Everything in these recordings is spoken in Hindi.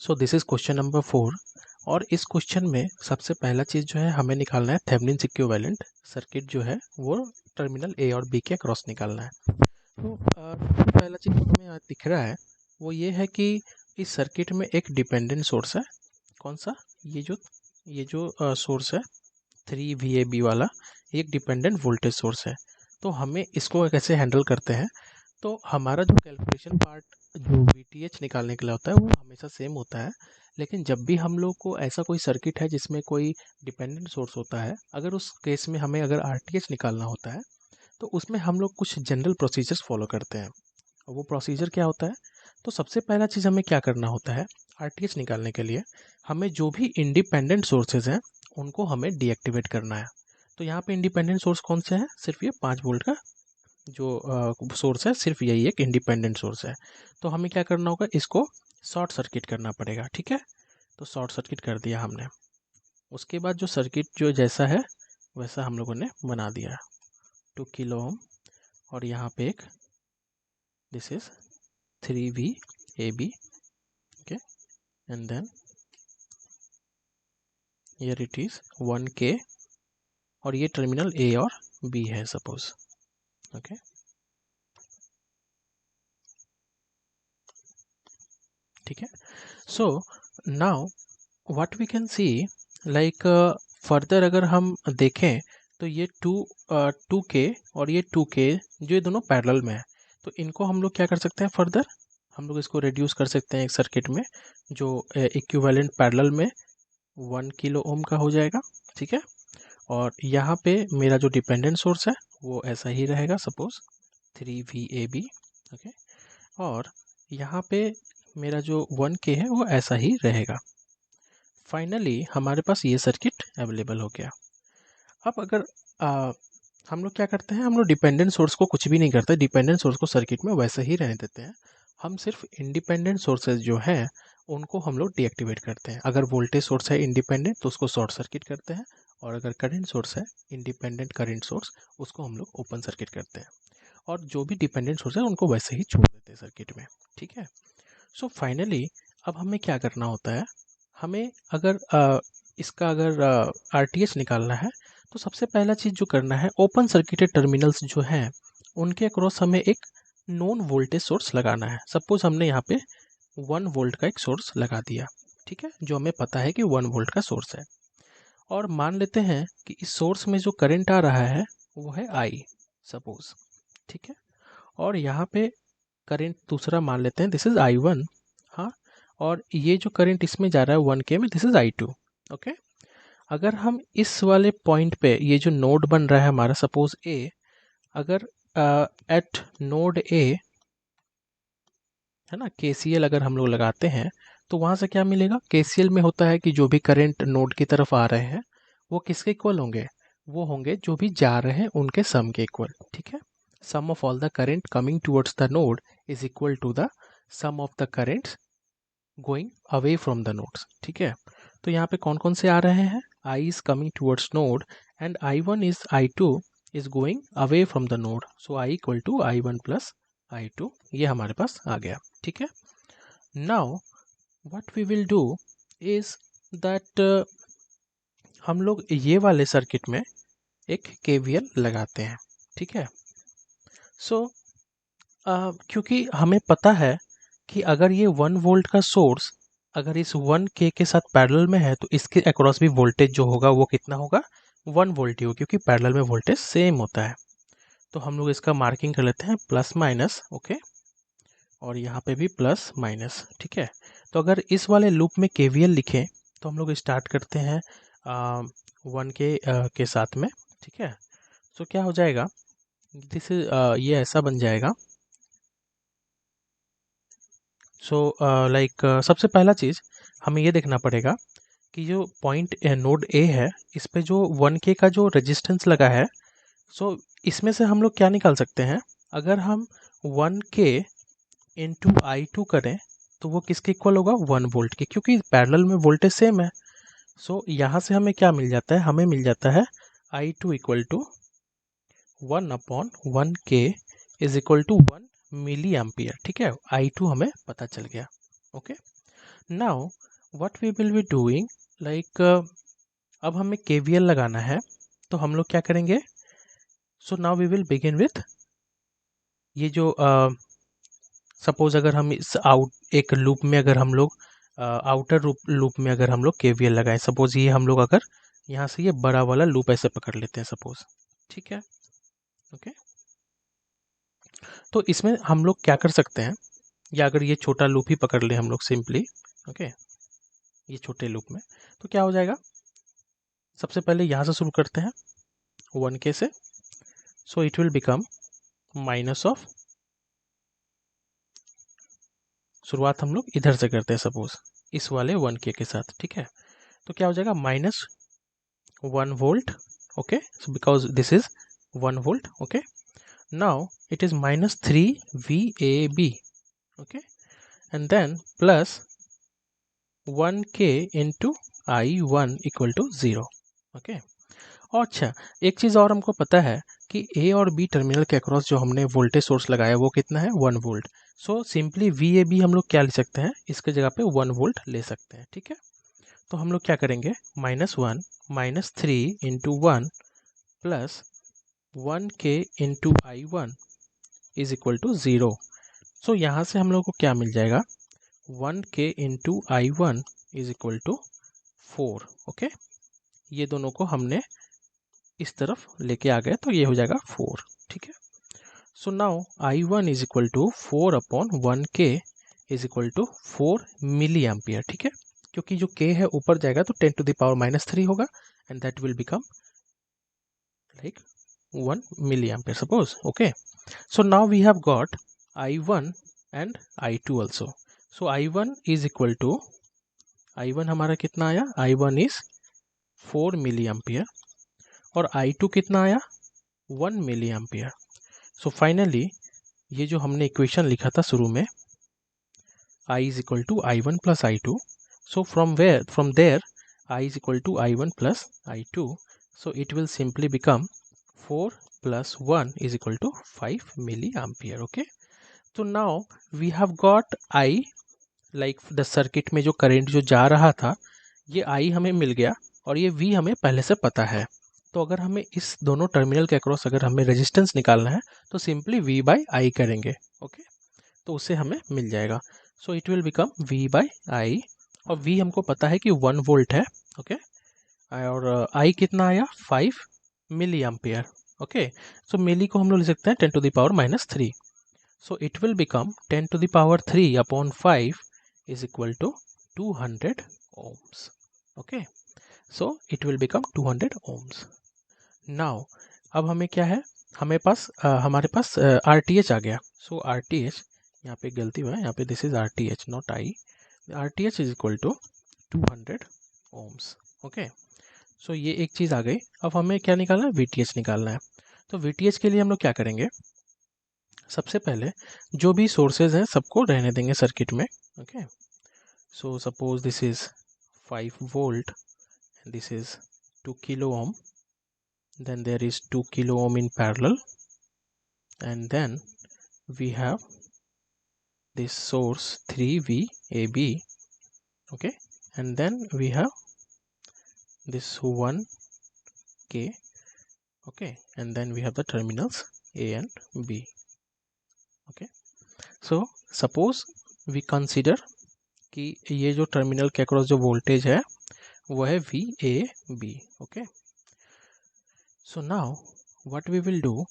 So this is question number 4 और इस क्वेश्चन में सबसे पहला चीज़ जो है हमें निकालना है थेवेनिन इक्विवेलेंट सर्किट जो है वो टर्मिनल ए और बी के क्रॉस निकालना है। तो सबसे पहला चीज़ जो हमें आज दिख रहा है वो ये है कि इस सर्किट में एक डिपेंडेंट सोर्स है। कौन सा? ये जो सोर्स है 3 VAB वाला, एक डिपेंडेंट वोल्टेज सोर्स है। तो हमें इसको कैसे हैंडल करते हैं, तो हमारा जो कैलकुलेशन पार्ट जो VTH निकालने के लिए होता है वो हमेशा सेम होता है। लेकिन जब भी हम लोग को ऐसा कोई सर्किट है जिसमें कोई डिपेंडेंट सोर्स होता है, अगर उस केस में हमें अगर RTH निकालना होता है तो उसमें हम लोग कुछ जनरल प्रोसीजर्स फॉलो करते हैं। और वो प्रोसीजर क्या होता है? तो सबसे पहला चीज़ हमें क्या करना होता है, RTH निकालने के लिए हमें जो भी इंडिपेंडेंट सोर्सेज हैं उनको हमें डीएक्टिवेट करना है। तो यहाँ पे इंडिपेंडेंट सोर्स कौन से हैं? सिर्फ ये 5 वोल्ट का जो सोर्स है, सिर्फ यही एक इंडिपेंडेंट सोर्स है। तो हमें क्या करना होगा, इसको शॉर्ट सर्किट करना पड़ेगा। ठीक है, तो शॉर्ट सर्किट कर दिया हमने। उसके बाद जो सर्किट जो जैसा है वैसा हम लोगों ने बना दिया, 2 किलो ओम, और यहाँ पे एक this is 3 VAB, okay, and then here it is 1K, और ये टर्मिनल ए और बी है सपोज। ओके, ठीक है। So now what we can see, like further अगर हम देखें तो ये 2K और ये 2K जो ये दोनों पैरेलल में है, तो इनको हम लोग क्या कर सकते हैं, फर्दर हम लोग इसको रिड्यूस कर सकते हैं एक सर्किट में जो इक्विवेलेंट पैरेलल में 1 किलो ओम का हो जाएगा। ठीक है, और यहाँ पे मेरा जो डिपेंडेंट सोर्स है वो ऐसा ही रहेगा, सपोज 3 VAB। ओके, और यहाँ पे मेरा जो 1K है वो ऐसा ही रहेगा। फाइनली हमारे पास ये सर्किट अवेलेबल हो गया। अब अगर हम लोग क्या करते हैं, हम लोग डिपेंडेंट सोर्स को कुछ भी नहीं करते, डिपेंडेंट सोर्स को सर्किट में वैसे ही रहने देते हैं। हम सिर्फ इंडिपेंडेंट सोर्सेज जो हैं उनको हम लोग डीएक्टिवेट करते हैं। अगर वोल्टेज सोर्स है इंडिपेंडेंट तो उसको शॉर्ट सर्किट करते हैं, और अगर करंट सोर्स है इंडिपेंडेंट करंट सोर्स उसको हम लोग ओपन सर्किट करते हैं, और जो भी डिपेंडेंट सोर्स है उनको वैसे ही छोड़ देते हैं सर्किट में। ठीक है, सो फाइनली अब हमें क्या करना होता है, हमें अगर इसका अगर RTH निकालना है तो सबसे पहला चीज़ जो करना है, ओपन सर्किटेड टर्मिनल्स जो हैं उनके अक्रॉस हमें एक नॉन वोल्टेज सोर्स लगाना है। सपोज हमने यहाँ पे 1 वोल्ट का एक सोर्स लगा दिया, ठीक है, जो हमें पता है कि 1 वोल्ट का सोर्स है, और मान लेते हैं कि इस सोर्स में जो करंट आ रहा है वो है I, सपोज। ठीक है, और यहाँ पे करंट दूसरा मान लेते हैं, दिस इज I1। हाँ, और ये जो करंट इसमें जा रहा है 1K में, दिस इज I2। ओके, अगर हम इस वाले पॉइंट पे ये जो नोड बन रहा है हमारा, सपोज A, अगर एट नोड A है ना, KCL अगर हम लोग लगाते हैं तो वहाँ से क्या मिलेगा, KCL में होता है कि जो भी करंट नोड की तरफ आ रहे हैं वो किसके इक्वल होंगे, वो होंगे जो भी जा रहे हैं उनके सम के इक्वल। ठीक है, sum of all the current coming towards the node is equal to the sum of the currents going away from the nodes. ठीक है, तो यहाँ पे कौन कौन से आ रहे हैं, I is coming towards node and I1 is I2 is going away from the node, so I equal to I1 plus I2, ये हमारे पास आ गया। ठीक है, now what we will do is that हम लोग ये वाले सर्किट में एक KVL लगाते हैं। ठीक है, सो क्योंकि हमें पता है कि अगर ये 1 वोल्ट का सोर्स अगर इस 1K के साथ पैरेलल में है तो इसके अक्रॉस भी वोल्टेज जो होगा वो कितना होगा, 1 वोल्ट ही होगा, क्योंकि पैरेलल में वोल्टेज सेम होता है। तो हम लोग इसका मार्किंग कर लेते हैं प्लस माइनस, ओके, और यहाँ पे भी प्लस माइनस। ठीक है, तो अगर इस वाले लूप में KVL लिखें तो हम लोग स्टार्ट करते हैं 1K के साथ में। ठीक है, तो क्या हो जाएगा, दिस ये ऐसा बन जाएगा। सो लाइक सबसे पहला चीज़ हमें ये देखना पड़ेगा कि जो पॉइंट नोड A है इस पे जो 1K का जो रेजिस्टेंस लगा है, सो इसमें से हम लोग क्या निकाल सकते हैं, अगर हम 1K इंटू I2 करें तो वो किसके इक्वल होगा, 1 वोल्ट के, क्योंकि पैरेलल में वोल्टेज सेम है। सो यहाँ से हमें क्या मिल जाता है, हमें मिल जाता है I2 equal to 1/1K is equal to 1 milli ampere. ठीक है, I2 हमें पता चल गया। Okay, now what we will be doing, like अब हमें KVL लगाना है, तो हम लोग क्या करेंगे? So now we will begin with ये जो सपोज अगर हम इस एक लूप में अगर हम लोग आउटर लूप में अगर हम लोग KVL लगाएं, सपोज ये हम लोग अगर यहाँ से ये बड़ा वाला लूप ऐसे पकड़ लेते हैं सपोज, ठीक है, ओके। तो इसमें हम लोग क्या कर सकते हैं, या अगर ये छोटा लूप ही पकड़ ले हम लोग सिंपली, ओके, ये छोटे लूप में, तो क्या हो जाएगा? सबसे पहले यहाँ से शुरू करते हैं 1K से, so it will become minus of, शुरुआत हम लोग इधर से करते हैं सपोज इस वाले 1K के साथ, ठीक है। तो क्या हो जाएगा? -1 volt, okay, so because this is 1 volt, okay. Now it is -3 VAB, okay, and then plus 1K into I1 equal to 0, okay. और अच्छा, एक चीज़ और हमको पता है कि A और B टर्मिनल के अक्रॉस जो हमने वोल्टेज सोर्स लगाया वो कितना है? 1 वोल्ट। सो सिंपली VAB हम लोग क्या ले सकते हैं? इसके जगह पे 1 वोल्ट ले सकते हैं, ठीक है। तो हम लोग क्या करेंगे? -1 -3 into 1 plus 1K into I1 is equal to 0। So यहाँ से हम लोग को क्या मिल जाएगा? 1K into I1 is equal to 4, okay. ये दोनों को हमने इस तरफ लेके आ गए तो ये हो जाएगा 4, ठीक है। So now I1 is equal to 4 upon 1K is equal to 4 milli ampere, ठीक है, क्योंकि जो K है ऊपर जाएगा तो 10 to the power -3 होगा and that will become like 1 milliampere suppose, okay. So now we have got I1 and I2 also. So I1 is equal to, I1 हमारा कितना आया? I1 is 4 milliampere और I2 कितना आया? 1 milliampere. So finally ये जो हमने इक्वेशन लिखा था शुरू में, I is equal to I1 plus I2. So from there I is equal to I1 plus I2. So it will simply become 4 plus 1 is equal to 5 milliampere, okay. So now we have got I, like the circuit में जो करंट जो जा रहा था ये I हमें मिल गया और ये V हमें पहले से पता है। तो अगर हमें इस दोनों टर्मिनल के अक्रॉस अगर हमें रेजिस्टेंस निकालना है तो सिंपली V बाई I करेंगे, ओके। तो उससे हमें मिल जाएगा। So it will become V by I और V हमको पता है कि 1 वोल्ट है, ओके, और I कितना आया? 5 मिली एम्पियर, ओके। सो मिली को हम लोग लिख सकते हैं 10 to the power -3. So it will become 10 to the power 3 upon 5 is equal to 200 ohms, okay. So it will become 200 ohms. Now अब हमें क्या है? हमारे पास RTH आ गया। So RTH, यहाँ पे गलती हुआ है, यहाँ पे this is RTH not I. RTH is equal to 200 ohms, okay. So ये एक चीज़ आ गई। अब हमें क्या निकालना है? VTH निकालना है। तो VTH के लिए हम लोग क्या करेंगे? सबसे पहले जो भी सोर्सेज हैं सबको रहने देंगे सर्किट में, okay. So suppose this is 5 volt and this is 2 kilo ohm, then there is 2 kilo ohm in parallel and then we have this source 3VAB, okay, and then we have this 1K, okay, and then we have the terminals A and B, okay. So suppose we consider कि ये जो टर्मिनल के अक्रॉस जो वोल्टेज है वो है VAB, okay. So now what we will do,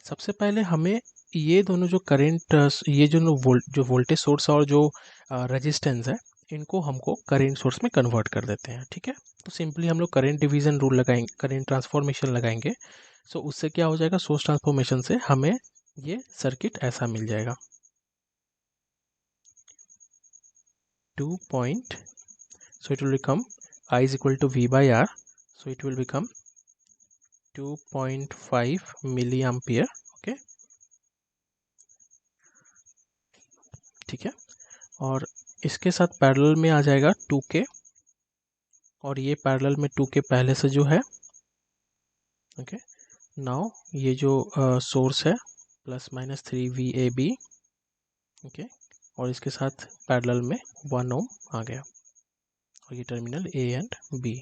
सबसे पहले हमें ये दोनों जो करंट, ये जो वोल्टेज सोर्स और जो रेजिस्टेंस है इनको हमको करंट सोर्स में कन्वर्ट कर देते हैं, ठीक है। तो सिंपली हम लोग करंट डिवीजन रूल लगाएंगे, करंट ट्रांसफॉर्मेशन लगाएंगे। सो उससे क्या हो जाएगा? सोर्स ट्रांसफॉर्मेशन से हमें ये सर्किट ऐसा मिल जाएगा 2 point, so it will become I is equal to V by R, so it will become 2.5 milliampere, okay, ठीक है। और इसके साथ पैरेलल में आ जाएगा 2K और ये पैरेलल में 2K पहले से जो है, ओके। नाउ ये जो सोर्स है +-3 VAB, ओके, और इसके साथ पैरेलल में 1 ओम आ गया, और ये terminal A and B,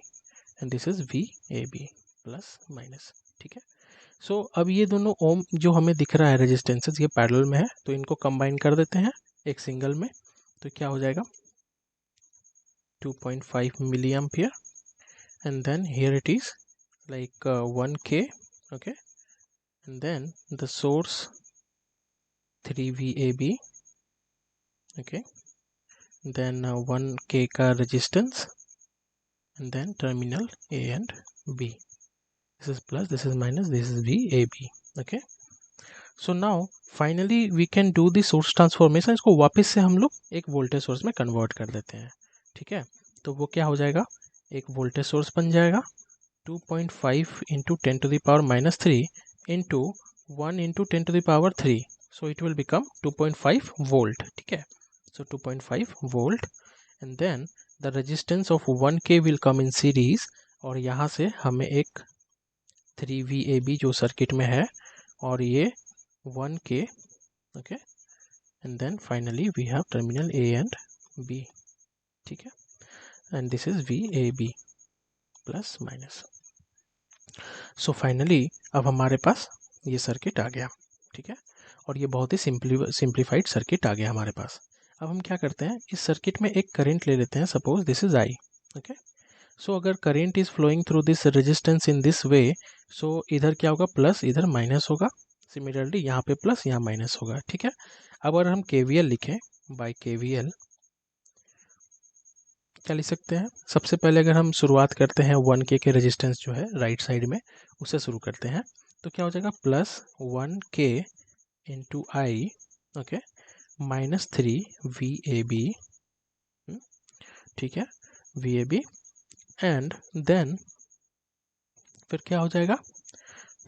and this is V A B plus minus. ठीक है, सो अब ये दोनों ओम जो हमें दिख रहा है रेजिस्टेंसेस, ये पैरेलल में है, तो इनको कंबाइन कर देते हैं एक सिंगल में, तो क्या हो जाएगा 2.5 milliampere, and then here it is like 1k, okay, and then the source 3VAB, okay, then 1k का resistance, and then terminal A and B. This is plus, this is minus, this is VAB. okay, so now finally we can do the source transformation. इसको वापस से हम लोग एक वोल्टेज सोर्स में कन्वर्ट कर देते हैं। ठीक है, तो वो क्या हो जाएगा, एक वोल्टेज सोर्स बन जाएगा 2.5 into 10 to the power minus 3 into 1 into 10 to the power 3, so it will become 2.5 volt. ठीक है, so 2.5 volt, and then the resistance of 1k will come in series, और यहाँ से हमें एक 3VAB जो सर्किट में है, और ये 1k, okay, and then finally we have terminal A and B. ठीक है, and this is VAB plus minus. So finally अब हमारे पास ये सर्किट आ गया। ठीक है, और ये बहुत ही सिंप्लीफाइड सर्किट आ गया हमारे पास। अब हम क्या करते हैं, इस सर्किट में एक करंट ले लेते हैं, suppose this is I. Okay, so अगर current is flowing through this resistance in this way, so इधर क्या होगा, प्लस, इधर माइनस होगा, सिमिलरली यहाँ पे प्लस, यहाँ माइनस होगा। ठीक है, अब अगर हम KVL लिखें, बाय KVL क्या लिख सकते हैं, सबसे पहले अगर हम शुरुआत करते हैं 1k के रेजिस्टेंस जो है राइट साइड में, उससे शुरू करते हैं, तो क्या हो जाएगा, plus 1k into I, okay, minus 3 VAB, ठीक है, VAB, एंड देन फिर क्या हो जाएगा,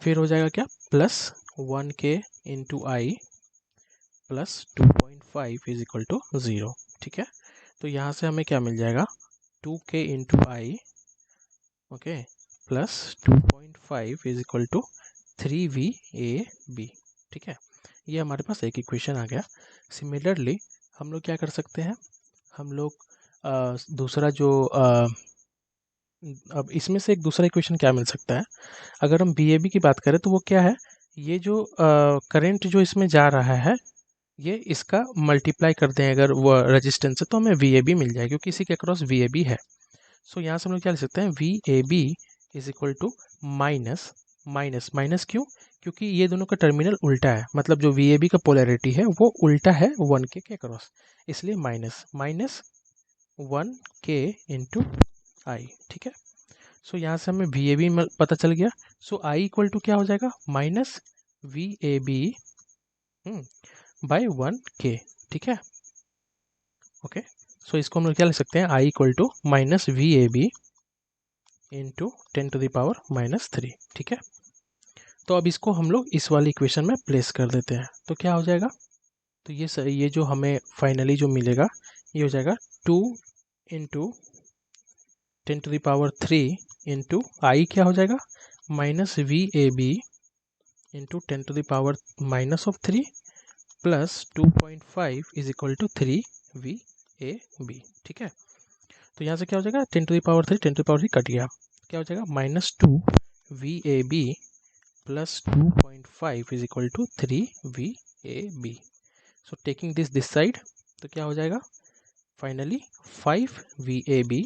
फिर हो जाएगा क्या, plus 1k into I plus 2.5 is equal to 0। ठीक है, तो यहाँ से हमें क्या मिल जाएगा, 2k into I, okay, plus 2.5 is equal to 3VAB। ठीक है, ये हमारे पास एक इक्वेशन आ गया। सिमिलरली हम लोग क्या कर सकते हैं, हम लोग दूसरा जो अब इसमें से एक दूसरा इक्वेशन क्या मिल सकता है, अगर हम VAB की बात करें तो वो क्या है, ये जो करंट जो इसमें जा रहा है, ये इसका मल्टीप्लाई कर दें अगर वो रेजिस्टेंस है, तो हमें VAB मिल जाएगा, क्योंकि इसी के अक्रॉस VAB है। सो यहाँ से हम लोग क्या लिख सकते हैं, VAB is equal to minus minus minus, क्यों, क्योंकि ये दोनों का टर्मिनल उल्टा है, मतलब जो VAB का पोलैरिटी है वो उल्टा है 1k के अक्रॉस, इसलिए माइनस माइनस 1k इंटू आई। ठीक है, सो यहाँ से हमें VAB पता चल गया, सो I इक्वल टू क्या हो जाएगा, माइनस VAB बाय 1k। ठीक है, ओके, सो इसको हम लोग क्या लिख सकते हैं, I equal to minus VAB into 10 to the power minus 3। ठीक है, तो अब इसको हम लोग इस वाली इक्वेशन में प्लेस कर देते हैं, तो क्या हो जाएगा, तो ये जो हमें फाइनली जो मिलेगा, ये हो जाएगा 2 into 10 to the power 3 into I क्या हो जाएगा, minus VAB into 10 to the power minus of 3 plus 2.5 is equal to 3VAB। ठीक है, तो यहाँ से क्या हो जाएगा, 10 to the power 3 10 to the power 3 cut गया, क्या हो जाएगा, minus 2VAB plus 2.5 is equal to 3VAB। So taking this side, तो क्या हो जाएगा, finally 5VAB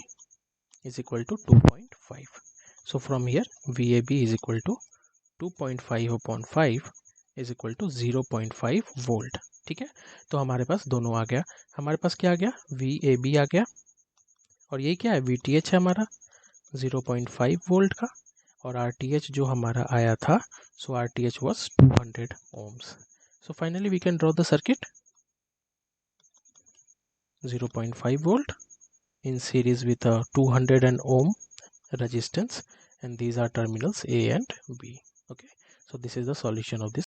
is equal to 2.5। So from here VAB is equal to 2.5 upon 5 is equal to 0.5 volt. ठीक है, तो हमारे पास दोनों आ गया, हमारे पास क्या आ गया, VAB आ गया, और ये क्या है, VTH है हमारा 0.5 वोल्ट का, और RTH जो हमारा आया था, सो RTH was 200 ohms. So finally we can draw the circuit, 0.5 volt in series with a 200 ohm resistance, and these are terminals A and B. Okay, so this is the solution of this